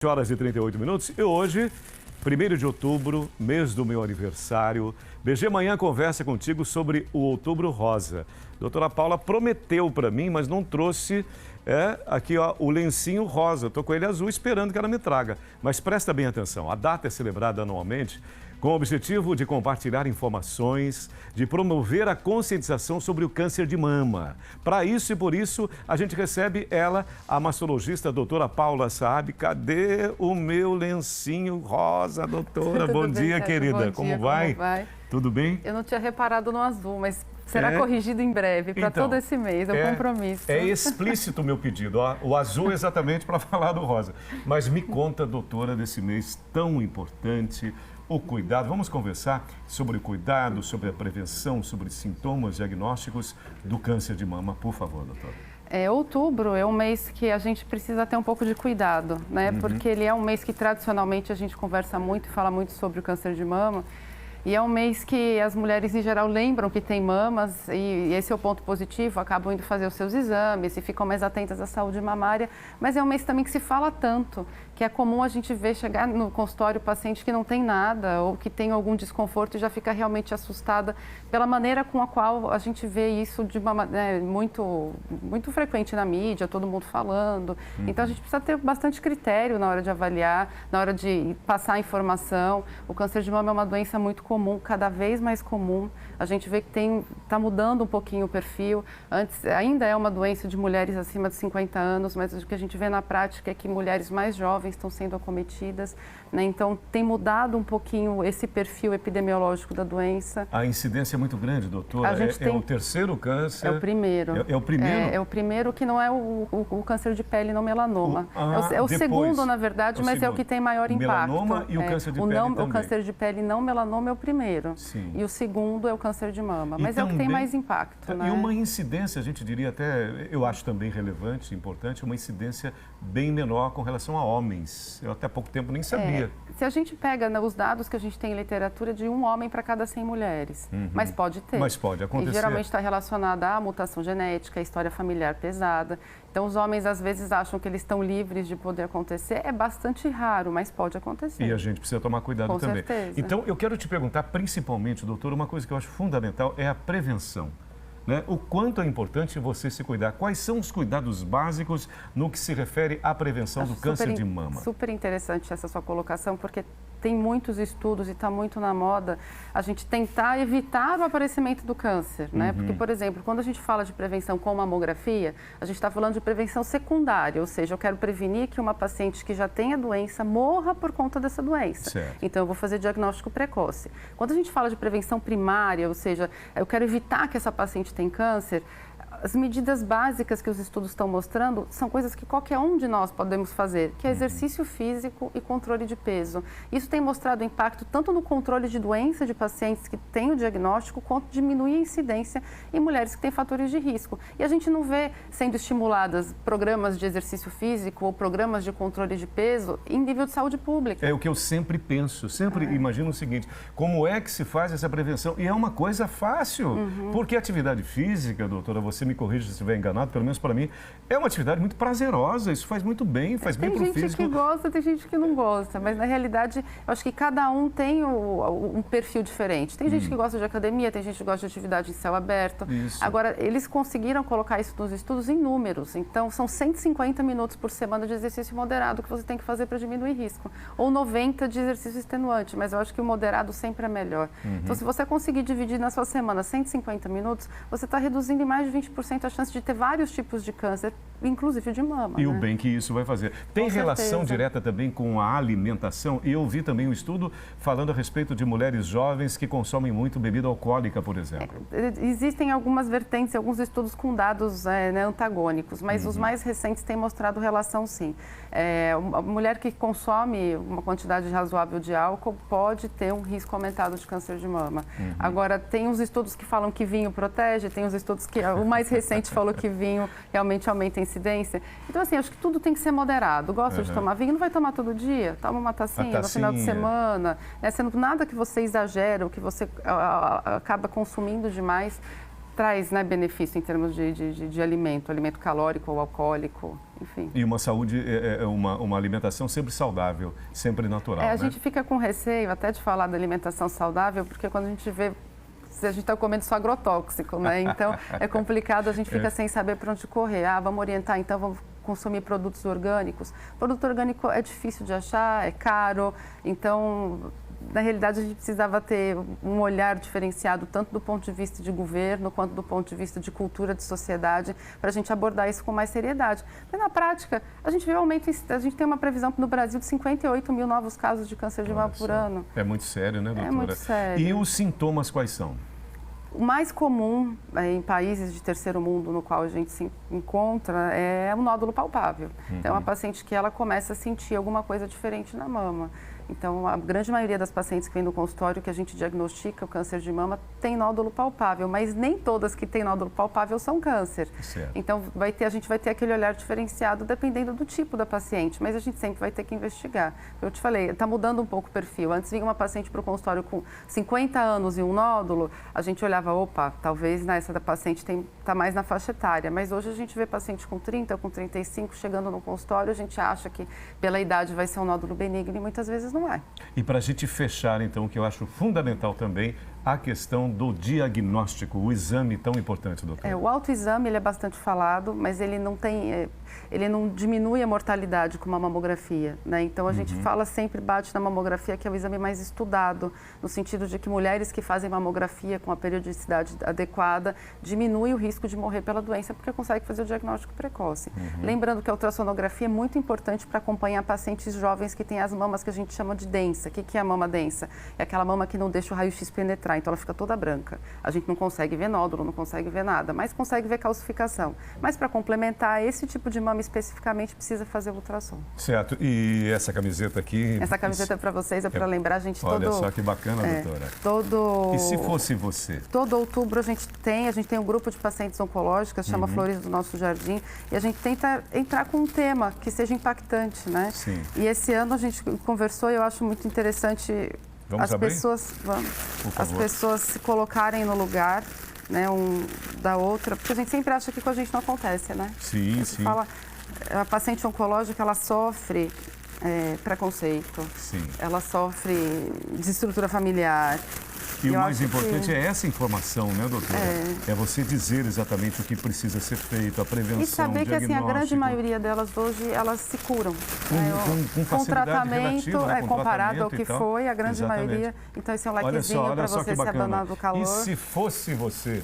Horas e 38 minutos e hoje, 1º de outubro, mês do meu aniversário, BG Manhã conversa contigo sobre o Outubro Rosa. Doutora Paula prometeu para mim, mas não trouxe aqui ó, o lencinho rosa. Estou com ele azul esperando que ela me traga. Mas presta bem atenção, a data é celebrada anualmente com o objetivo de compartilhar informações, de promover a conscientização sobre o câncer de mama. Para isso e por isso, a gente recebe ela, a mastologista doutora Paula Saab. Cadê o meu lencinho rosa, doutora? Bom dia, querida. Bom dia, como vai? Tudo bem? Eu não tinha reparado no azul, mas será corrigido em breve, para todo esse mês, é um compromisso. É explícito o meu pedido, ó, o azul exatamente para falar do rosa. Mas me conta, doutora, desse mês tão importante, o cuidado. Vamos conversar sobre o cuidado, sobre a prevenção, sobre sintomas diagnósticos do câncer de mama. Por favor, doutora. Outubro é um mês que a gente precisa ter um pouco de cuidado, né? Porque ele é um mês que tradicionalmente a gente conversa muito e fala muito sobre o câncer de mama. E é um mês que as mulheres, em geral, lembram que tem mamas e esse é o ponto positivo, acabam indo fazer os seus exames e ficam mais atentas à saúde mamária. Mas é um mês também que se fala tanto, que é comum a gente ver chegar no consultório paciente que não tem nada ou que tem algum desconforto e já fica realmente assustada pela maneira com a qual a gente vê isso de uma maneira muito frequente na mídia, todo mundo falando. Então a gente precisa ter bastante critério na hora de avaliar, na hora de passar a informação. O câncer de mama é uma doença muito comum, cada vez mais comum. A gente vê que está mudando um pouquinho o perfil. Antes, ainda é uma doença de mulheres acima de 50 anos, mas o que a gente vê na prática é que mulheres mais jovens estão sendo acometidas, né? Então tem mudado um pouquinho esse perfil epidemiológico da doença. A incidência é muito grande, doutora. É o terceiro câncer? É o primeiro. É o primeiro? É o primeiro que não é o câncer de pele, não melanoma. É o depois, segundo, na verdade, mas é o que tem maior impacto. Melanoma e o câncer de pele também. O câncer de pele não melanoma é o primeiro. Sim. E o segundo é o câncer de mama. Mas é o que tem mais impacto, né? E uma incidência, a gente diria até, eu acho também relevante, importante, uma incidência bem menor com relação a homens. Eu até há pouco tempo nem sabia. Se a gente pega os dados que a gente tem em literatura de um homem para cada 100 mulheres, mas pode ter. Mas pode acontecer. E geralmente está relacionada à mutação genética, à história familiar pesada. Então os homens às vezes acham que eles estão livres de poder acontecer. É bastante raro, mas pode acontecer. E a gente precisa tomar cuidado também. Com certeza. Então eu quero te perguntar, principalmente, doutor, uma coisa que eu acho fundamental é a prevenção. Né? O quanto é importante você se cuidar. Quais são os cuidados básicos no que se refere à prevenção do câncer de mama? Super interessante essa sua colocação, porque tem muitos estudos e está muito na moda a gente tentar evitar o aparecimento do câncer, né? Porque, por exemplo, quando a gente fala de prevenção com mamografia, a gente está falando de prevenção secundária, ou seja, eu quero prevenir que uma paciente que já tem a doença morra por conta dessa doença. Certo. Então, eu vou fazer diagnóstico precoce. Quando a gente fala de prevenção primária, ou seja, eu quero evitar que essa paciente tenha câncer, as medidas básicas que os estudos estão mostrando são coisas que qualquer um de nós podemos fazer, que é exercício físico e controle de peso. Isso tem mostrado impacto tanto no controle de doença de pacientes que têm o diagnóstico, quanto diminuir a incidência em mulheres que têm fatores de risco. E a gente não vê sendo estimuladas programas de exercício físico ou programas de controle de peso em nível de saúde pública. É o que eu sempre penso, sempre imagino o seguinte, como é que se faz essa prevenção? E é uma coisa fácil, porque a atividade física, doutora, você me corrija se estiver enganado, pelo menos para mim, é uma atividade muito prazerosa, isso faz muito bem, faz bem para o físico. Tem gente que gosta, tem gente que não gosta, mas na realidade, eu acho que cada um tem um perfil diferente. Tem gente que gosta de academia, tem gente que gosta de atividade em céu aberto. Isso. Agora, eles conseguiram colocar isso nos estudos em números, então são 150 minutos por semana de exercício moderado que você tem que fazer para diminuir risco, ou 90 de exercício extenuante, mas eu acho que o moderado sempre é melhor. Então, se você conseguir dividir na sua semana 150 minutos, você está reduzindo em mais de 20% a chance de ter vários tipos de câncer, inclusive de mama. E o bem que isso vai fazer. Tem relação direta também com a alimentação? E eu vi também um estudo falando a respeito de mulheres jovens que consomem muito bebida alcoólica, por exemplo. Existem algumas vertentes, alguns estudos com dados antagônicos, mas os mais recentes têm mostrado relação, sim. Uma mulher que consome uma quantidade razoável de álcool pode ter um risco aumentado de câncer de mama. Agora, tem uns estudos que falam que vinho protege, tem uns estudos que o mais recente falou que vinho realmente aumenta a incidência. Então, assim, acho que tudo tem que ser moderado. Gosta de tomar vinho, não vai tomar todo dia. Toma uma tacinha no final de semana. Né? Nada que você exagera, ou que você acaba consumindo demais, traz, né, benefício em termos de alimento calórico ou alcoólico, enfim. E uma saúde, uma alimentação sempre saudável, sempre natural, A né? gente fica com receio até de falar da alimentação saudável, porque quando a gente vê, a gente está comendo só agrotóxico, né? Então é complicado, a gente fica sem saber para onde correr. Vamos orientar, então vamos consumir produtos orgânicos. Produto orgânico é difícil de achar, é caro, então na realidade a gente precisava ter um olhar diferenciado tanto do ponto de vista de governo quanto do ponto de vista de cultura, de sociedade, para a gente abordar isso com mais seriedade. Mas na prática, a gente vê aumento, a gente tem uma previsão no Brasil de 58 mil novos casos de câncer de mama por ano. É muito sério, né, doutora? É muito sério. E os sintomas quais são? O mais comum em países de terceiro mundo no qual a gente se encontra é um nódulo palpável. Então, é uma paciente que ela começa a sentir alguma coisa diferente na mama. Então, a grande maioria das pacientes que vêm no consultório que a gente diagnostica o câncer de mama tem nódulo palpável, mas nem todas que têm nódulo palpável são câncer. Certo. Então, a gente vai ter aquele olhar diferenciado dependendo do tipo da paciente, mas a gente sempre vai ter que investigar. Eu te falei, está mudando um pouco o perfil. Antes vinha uma paciente para o consultório com 50 anos e um nódulo, a gente olhava, opa, talvez essa da paciente está mais na faixa etária, mas hoje a gente vê paciente com 30, com 35 chegando no consultório, a gente acha que pela idade vai ser um nódulo benigno e muitas vezes não é. E para a gente fechar, então, o que eu acho fundamental também, a questão do diagnóstico, o exame tão importante, doutor. O autoexame ele é bastante falado, mas ele não diminui a mortalidade com uma mamografia, né? Então a gente fala sempre, bate na mamografia, que é o exame mais estudado, no sentido de que mulheres que fazem mamografia com a periodicidade adequada diminui o risco de morrer pela doença, porque consegue fazer o diagnóstico precoce. Lembrando que a ultrassonografia é muito importante para acompanhar pacientes jovens que têm as mamas que a gente chama de densa. O que é a mama densa? É aquela mama que não deixa o raio-x penetrar, então ela fica toda branca. A gente não consegue ver nódulo, não consegue ver nada, mas consegue ver calcificação. Mas para complementar, esse tipo de mama especificamente precisa fazer o ultrassom. Certo. E essa camiseta aqui? Essa camiseta é para vocês, é para lembrar a gente Olha só que bacana, doutora. E se fosse você? Todo outubro a gente tem um grupo de pacientes oncológicas, chama Flores do Nosso Jardim, e a gente tenta entrar com um tema que seja impactante, né? Sim. E esse ano a gente conversou e eu acho muito interessante as pessoas se colocarem no lugar, né, da outra, porque a gente sempre acha que com a gente não acontece, né? Sim, sim. A paciente oncológica, ela sofre preconceito, sim. Ela sofre desestrutura familiar. E o mais importante é essa informação, né, doutora? É você dizer exatamente o que precisa ser feito, a prevenção, e saber que assim, a grande maioria delas hoje, elas se curam. Com tratamento, relativa, né? Comparado ao que foi, a grande maioria. Então, esse é um likezinho para você se abandonar do calor. E se fosse você?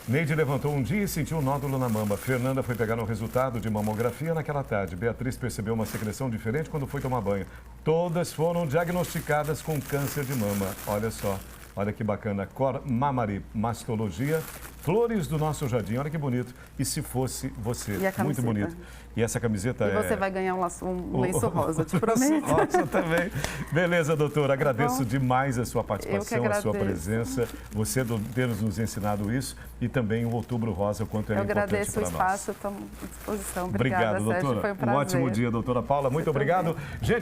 Neide levantou um dia e sentiu um nódulo na mama. Fernanda foi pegar o resultado de mamografia naquela tarde. Beatriz percebeu uma secreção diferente quando foi tomar banho. Todas foram diagnosticadas com câncer de mama. Olha só, olha que bacana. Cor Mammary Mastologia, Flores do Nosso Jardim. Olha que bonito. E se fosse você? Muito bonito. E essa camiseta E você vai ganhar um lenço rosa, te prometo. Rosa também. Beleza, doutora. Agradeço demais a sua participação, a sua presença, você ter nos ensinado isso e também o Outubro Rosa, o quanto é importante para nós. Eu agradeço o espaço, estou à disposição. Obrigado, doutora. Sérgio, foi um prazer. Um ótimo dia, doutora Paula. Muito obrigado. Gente,